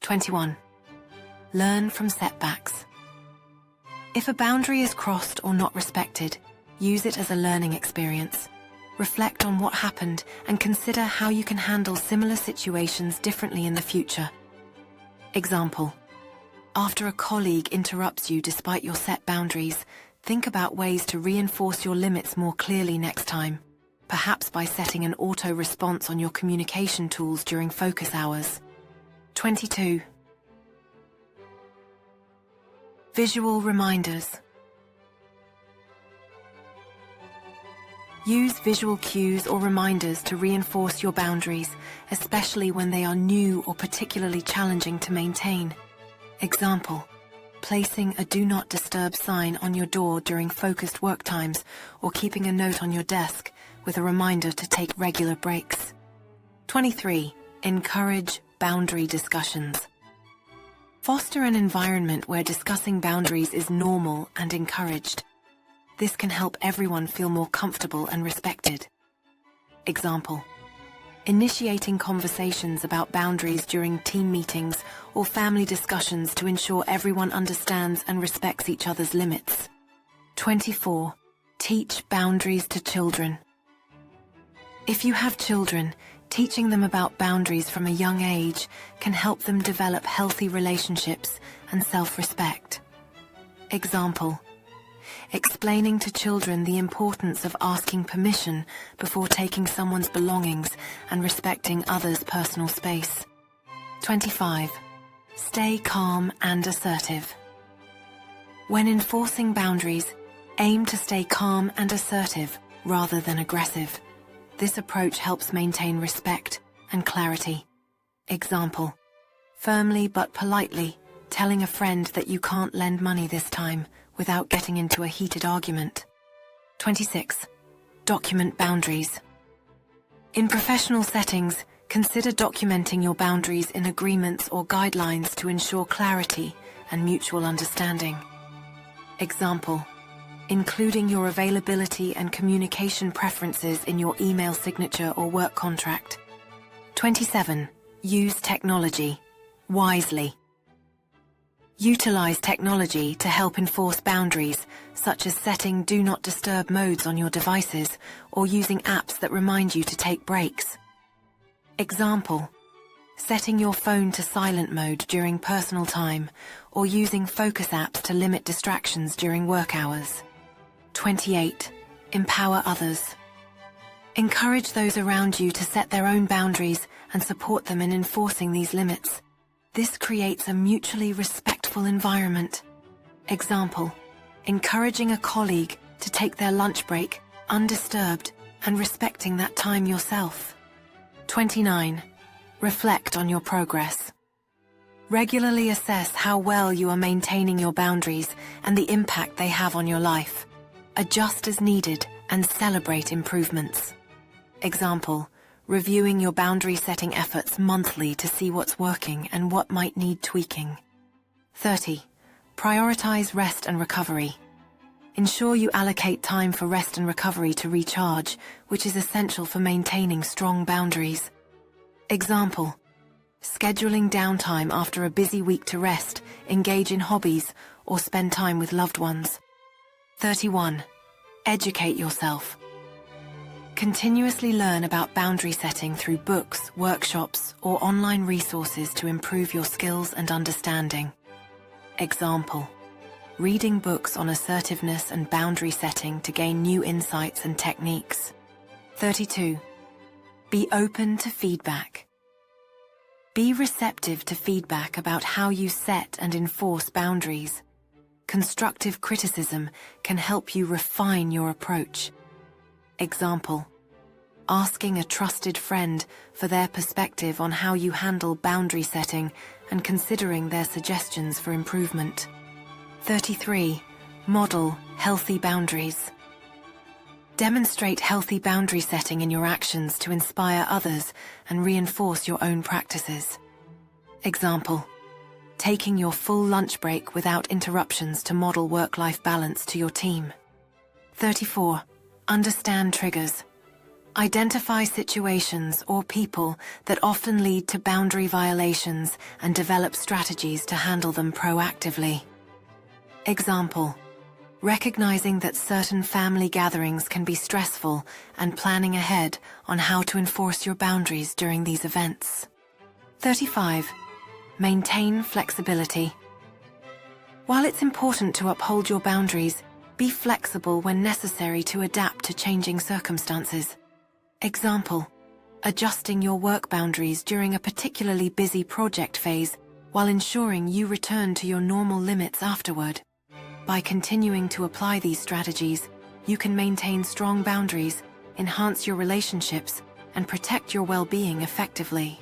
21. Learn from setbacks. If a boundary is crossed or not respected, use it as a learning experience. Reflect on what happened and consider how you can handle similar situations differently in the future. Example: after a colleague interrupts you despite your set boundaries, think about ways to reinforce your limits more clearly next time, perhaps by setting an auto response on your communication tools during focus hours. 22. Visual reminders. Use visual cues or reminders to reinforce your boundaries, especially when they are new or particularly challenging to maintain. Example: placing a Do Not Disturb sign on your door during focused work times, or keeping a note on your desk with a reminder to take regular breaks. 23. Encourage boundary discussions. Foster an environment where discussing boundaries is normal and encouraged. This can help everyone feel more comfortable and respected. Example: initiating conversations about boundaries during team meetings or family discussions to ensure everyone understands and respects each other's limits. 24. Teach boundaries to children. If you have children, teaching them about boundaries from a young age can help them develop healthy relationships and self-respect. Example: explaining to children the importance of asking permission before taking someone's belongings and respecting others' personal space. 25. Stay calm and assertive. When enforcing boundaries, aim to stay calm and assertive rather than aggressive. This approach helps maintain respect and clarity. Example: firmly but politely telling a friend that you can't lend money this time without getting into a heated argument. 26. Document boundaries. In professional settings, consider documenting your boundaries in agreements or guidelines to ensure clarity and mutual understanding. Example: including your availability and communication preferences in your email signature or work contract. 27. Use technology wisely. Utilize technology to help enforce boundaries, such as setting Do Not Disturb modes on your devices or using apps that remind you to take breaks. Example: setting your phone to silent mode during personal time or using focus apps to limit distractions during work hours. 28. Empower others. Encourage those around you to set their own boundaries and support them in enforcing these limits. This creates a mutually respectful environment. Example: encouraging a colleague to take their lunch break undisturbed and respecting that time yourself. 29. Reflect on your progress. Regularly assess how well you are maintaining your boundaries and the impact they have on your life. Adjust as needed and celebrate improvements. Example: reviewing your boundary-setting efforts monthly to see what's working and what might need tweaking. 30. Prioritize rest and recovery. Ensure you allocate time for rest and recovery to recharge, which is essential for maintaining strong boundaries. Example: scheduling downtime after a busy week to rest, engage in hobbies, or spend time with loved ones. 31. Educate yourself. Continuously learn about boundary setting through books, workshops, or online resources to improve your skills and understanding. Example: reading books on assertiveness and boundary setting to gain new insights and techniques. 32. Be open to feedback. Be receptive to feedback about how you set and enforce boundaries. Constructive criticism can help you refine your approach. Example: asking a trusted friend for their perspective on how you handle boundary setting and considering their suggestions for improvement. 33. Model healthy boundaries. Demonstrate healthy boundary setting in your actions to inspire others and reinforce your own practices. Example: taking your full lunch break without interruptions to model work-life balance to your team. 34. Understand triggers. Identify situations or people that often lead to boundary violations and develop strategies to handle them proactively. Example: recognizing that certain family gatherings can be stressful and planning ahead on how to enforce your boundaries during these events. 35. Maintain flexibility. While it's important to uphold your boundaries, be flexible when necessary to adapt to changing circumstances. Example: adjusting your work boundaries during a particularly busy project phase while ensuring you return to your normal limits afterward. By continuing to apply these strategies, you can maintain strong boundaries, enhance your relationships, and protect your well-being effectively.